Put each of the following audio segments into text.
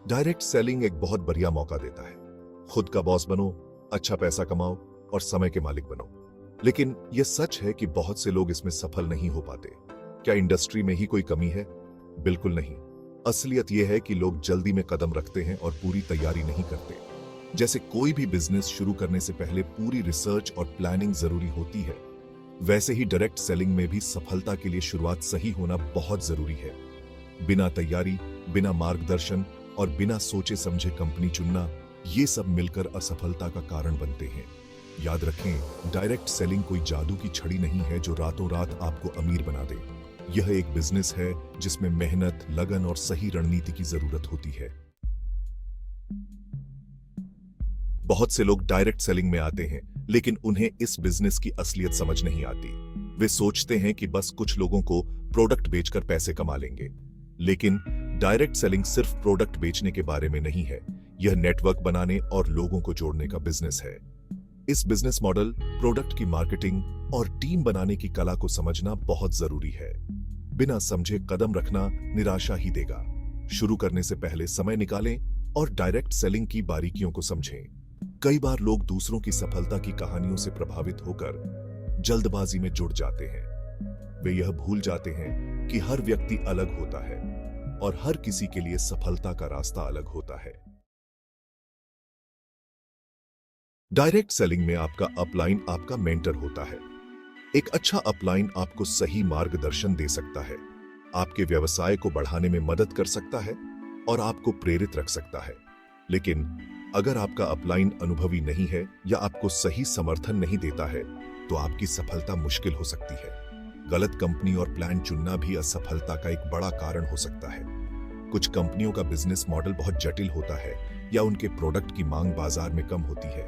Direct selling एक बहुत बढ़िया मौका देता है। खुद का बॉस बनो, अच्छा पैसा कमाओ और समय के मालिक बनो। लेकिन यह सच है कि बहुत से लोग इसमें सफल नहीं हो पाते। क्या इंडस्ट्री में ही कोई कमी है? बिल्कुल नहीं। असलियत यह है कि लोग जल्दी में कदम रखते हैं और पूरी तैयारी नहीं करते। जैसे कोई भी बिजनेस शुरू करने से पहले पूरी रिसर्च और प्लानिंग जरूरी होती है, वैसे ही डायरेक्ट सेलिंग में भी सफलता के लिए शुरुआत सही होना बहुत जरूरी है। बिना तैयारी, बिना मार्गदर्शन और बिना सोचे समझे कंपनी चुनना, ये सब मिलकर असफलता का कारण बनते हैं। याद रखें, डायरेक्ट सेलिंग कोई जादू की छड़ी नहीं है जो रातों रात आपको अमीर बना दे। यह एक बिजनेस है जिसमें मेहनत, लगन और सही रणनीति की जरूरत होती है। बहुत से लोग डायरेक्ट सेलिंग में आते हैं, लेकिन उन्हें इस बिजनेस की असलियत समझ नहीं आती। वे सोचते हैं कि बस कुछ लोगों को प्रोडक्ट बेचकर पैसे कमा लेंगे। लेकिन डायरेक्ट सेलिंग सिर्फ प्रोडक्ट बेचने के बारे में नहीं है। यह नेटवर्क बनाने और लोगों को जोड़ने का बिजनेस है। इस बिजनेस मॉडल, प्रोडक्ट की मार्केटिंग और टीम बनाने की कला को समझना बहुत जरूरी है। बिना समझे कदम रखना निराशा ही देगा। शुरू करने से पहले समय निकालें और डायरेक्ट सेलिंग की बारीकियों को समझें। कई बार लोग दूसरों की सफलता की कहानियों से प्रभावित होकर जल्दबाजी में जुड़ जाते हैं। वे यह भूल जाते हैं कि हर व्यक्ति अलग होता है और हर किसी के लिए सफलता का रास्ता अलग होता है। डायरेक्ट सेलिंग में आपका अपलाइन आपका मेंटर होता है। एक अच्छा अपलाइन आपको सही मार्गदर्शन दे सकता है, आपके व्यवसाय को बढ़ाने में मदद कर सकता है और आपको प्रेरित रख सकता है। लेकिन अगर आपका अपलाइन अनुभवी नहीं है या आपको सही समर्थन नहीं देता है, तो आपकी सफलता मुश्किल हो सकती है। गलत कंपनी और प्लान चुनना भी असफलता का एक बड़ा कारण हो सकता है। कुछ कंपनियों का बिजनेस मॉडल बहुत जटिल होता है या उनके प्रोडक्ट की मांग बाजार में कम होती है।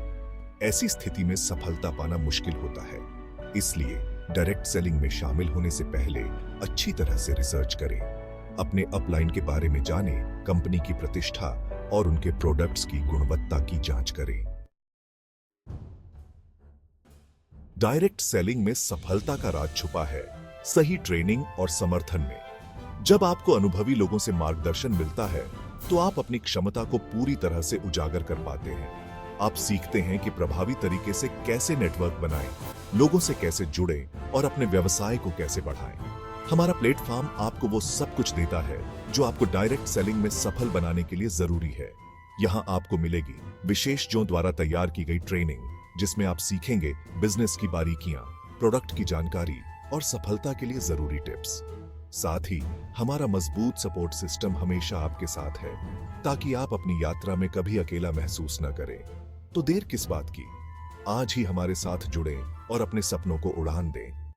ऐसी स्थिति में सफलता पाना मुश्किल होता है। इसलिए डायरेक्ट सेलिंग में शामिल होने से पहले अच्छी तरह से रिसर्च करें। अपने अपलाइन के बारे में जानें, कंपनी की प्रतिष्ठा और उनके प्रोडक्ट्स की गुणवत्ता की जांच करें। डायरेक्ट सेलिंग में सफलता का राज छुपा है सही ट्रेनिंग और समर्थन में। जब आपको अनुभवी लोगों से मार्गदर्शन मिलता है, तो आप अपनी क्षमता को पूरी तरह से उजागर कर पाते हैं। आप सीखते हैं कि प्रभावी तरीके से कैसे नेटवर्क बनाएं, लोगों से कैसे जुड़ें और अपने व्यवसाय को कैसे बढ़ाएं। हमारा प्लेटफॉर्म आपको वो सब कुछ देता है जो आपको डायरेक्ट सेलिंग में सफल बनाने के लिए जरूरी है। यहाँ आपको मिलेगी विशेष जों द्वारा तैयार की गई ट्रेनिंग, जिसमें आप सीखेंगे बिजनेस की बारीकियां, प्रोडक्ट की जानकारी और सफलता के लिए जरूरी टिप्स। साथ ही हमारा मजबूत सपोर्ट सिस्टम हमेशा आपके साथ है, ताकि आप अपनी यात्रा में कभी अकेला महसूस न करें। तो देर किस बात की, आज ही हमारे साथ जुड़ें और अपने सपनों को उड़ान दें।